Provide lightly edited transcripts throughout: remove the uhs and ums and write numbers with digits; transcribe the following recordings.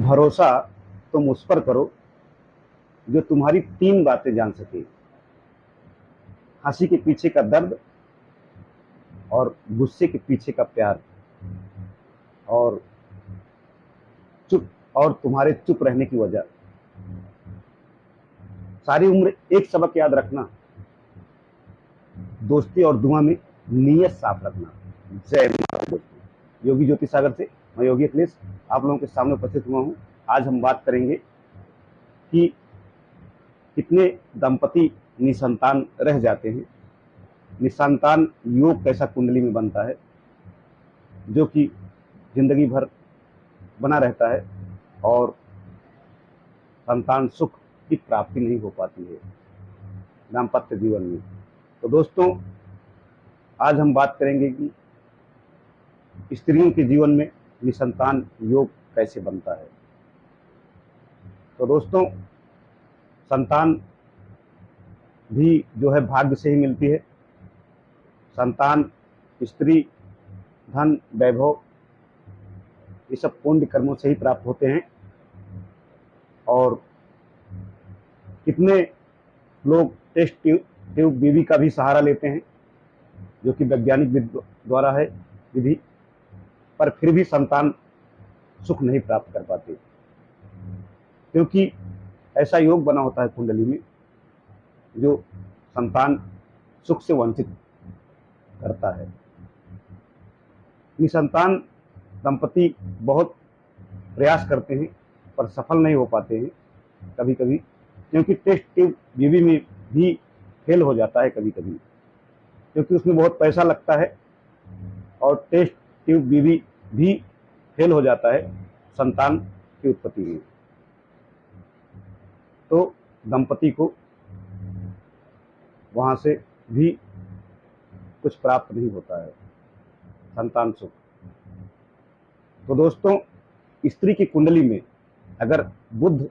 भरोसा तुम उस पर करो जो तुम्हारी 3 बातें जान सके। हंसी के पीछे का दर्द, और गुस्से के पीछे का प्यार, और चुप और तुम्हारे चुप रहने की वजह। सारी उम्र एक सबक याद रखना, दोस्ती और दुआ में नीयत साफ रखना। जय माता दोस्तों, योगी ज्योति सागर से मैं योगी अखिलेश आप लोगों के सामने उपस्थित हुआ हूँ। आज हम बात करेंगे कि कितने दंपति निसंतान रह जाते हैं, निसंतान योग कैसा कुंडली में बनता है जो कि जिंदगी भर बना रहता है और संतान सुख की प्राप्ति नहीं हो पाती है दाम्पत्य जीवन में। तो दोस्तों, आज हम बात करेंगे कि स्त्रियों के जीवन में निसंतान योग कैसे बनता है। तो दोस्तों, संतान भी जो है भाग्य से ही मिलती है। संतान, स्त्री, धन, वैभव, ये सब पुण्य कर्मों से ही प्राप्त होते हैं। और कितने लोग टेस्ट ट्यूब बीबी का भी सहारा लेते हैं, जो कि वैज्ञानिक द्वारा है विधि, पर फिर भी संतान सुख नहीं प्राप्त कर पाते, क्योंकि ऐसा योग बना होता है कुंडली में जो संतान सुख से वंचित करता है। निसंतान दंपति बहुत प्रयास करते हैं पर सफल नहीं हो पाते हैं कभी कभी, क्योंकि टेस्ट ट्यूब बीबी में भी फेल हो जाता है कभी कभी, क्योंकि उसमें बहुत पैसा लगता है। और टेस्ट ट्यूब बीबी भी फेल हो जाता है संतान की उत्पत्ति में, तो दंपति को वहां से भी कुछ प्राप्त नहीं होता है, संतान सुख। तो दोस्तों, स्त्री की कुंडली में अगर बुध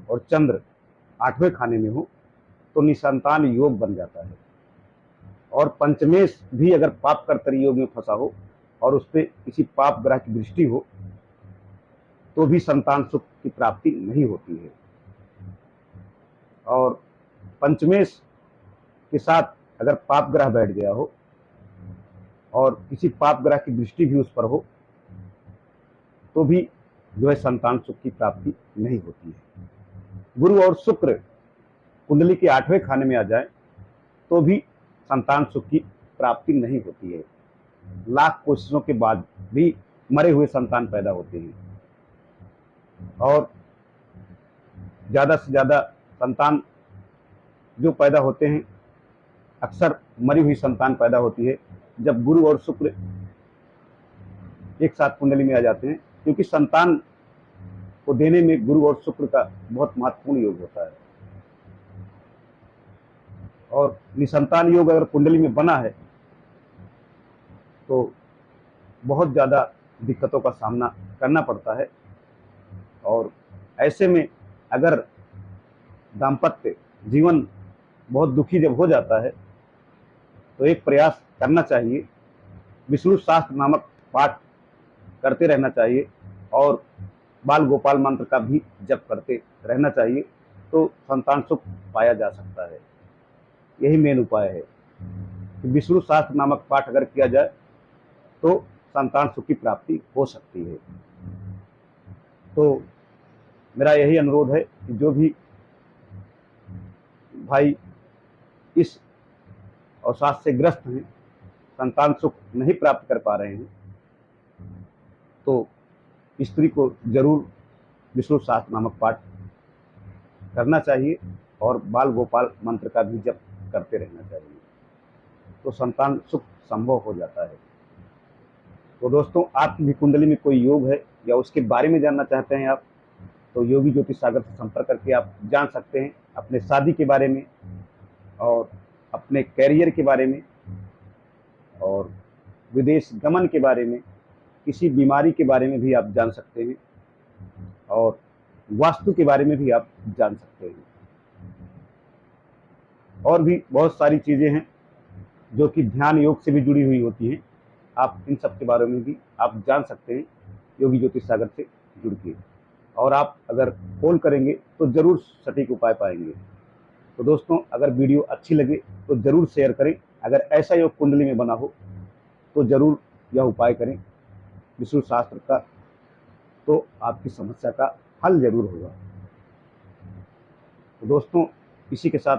और चंद्र 8वें खाने में हो तो निसंतान योग बन जाता है। और पंचमेश भी अगर पाप कर्तरी योग में फंसा हो और उस पर किसी पाप ग्रह की दृष्टि हो तो भी संतान सुख की प्राप्ति नहीं होती है। और पंचमेश के साथ अगर पाप ग्रह बैठ गया हो और किसी पाप ग्रह की दृष्टि भी उस पर हो तो भी जो है संतान सुख की प्राप्ति नहीं होती है। गुरु और शुक्र कुंडली के 8वें खाने में आ जाए तो भी संतान सुख की प्राप्ति नहीं होती है। लाख कोशिशों के बाद भी मरे हुए संतान पैदा होते हैं, और ज्यादा से ज्यादा संतान जो पैदा होते हैं अक्सर मरी हुई संतान पैदा होती है जब गुरु और शुक्र एक साथ कुंडली में आ जाते हैं, क्योंकि संतान को देने में गुरु और शुक्र का बहुत महत्वपूर्ण योग होता है। और निसंतान योग अगर कुंडली में बना है तो बहुत ज़्यादा दिक्कतों का सामना करना पड़ता है। और ऐसे में अगर दाम्पत्य जीवन बहुत दुखी जब हो जाता है तो एक प्रयास करना चाहिए, विष्णु शास्त्र नामक पाठ करते रहना चाहिए और बाल गोपाल मंत्र का भी जप करते रहना चाहिए, तो संतान सुख पाया जा सकता है। यही मेन उपाय है कि विष्णु शास्त्र नामक पाठ अगर किया जाए तो संतान सुख की प्राप्ति हो सकती है। तो मेरा यही अनुरोध है कि जो भी भाई इस अवसाद से ग्रस्त हैं, संतान सुख नहीं प्राप्त कर पा रहे हैं, तो स्त्री को जरूर विष्णु शास्त्र नामक पाठ करना चाहिए और बाल गोपाल मंत्र का भी जप करते रहना चाहिए, तो संतान सुख संभव हो जाता है। तो दोस्तों, आपकी भी कुंडली में कोई योग है या उसके बारे में जानना चाहते हैं आप, तो योगी ज्योति सागर से संपर्क करके आप जान सकते हैं अपने शादी के बारे में और अपने कैरियर के बारे में और विदेश गमन के बारे में, किसी बीमारी के बारे में भी आप जान सकते हैं और वास्तु के बारे में भी आप जान सकते हैं। और भी बहुत सारी चीज़ें हैं जो कि ध्यान योग से भी जुड़ी हुई होती हैं, आप इन सब के बारे में भी आप जान सकते हैं योगी ज्योति सागर से जुड़ के। और आप अगर फॉलो करेंगे तो ज़रूर सटीक उपाय पाएंगे। तो दोस्तों, अगर वीडियो अच्छी लगे तो ज़रूर शेयर करें। अगर ऐसा योग कुंडली में बना हो तो ज़रूर यह उपाय करें विष्णु शास्त्र का, तो आपकी समस्या का हल ज़रूर होगा। तो दोस्तों, इसी के साथ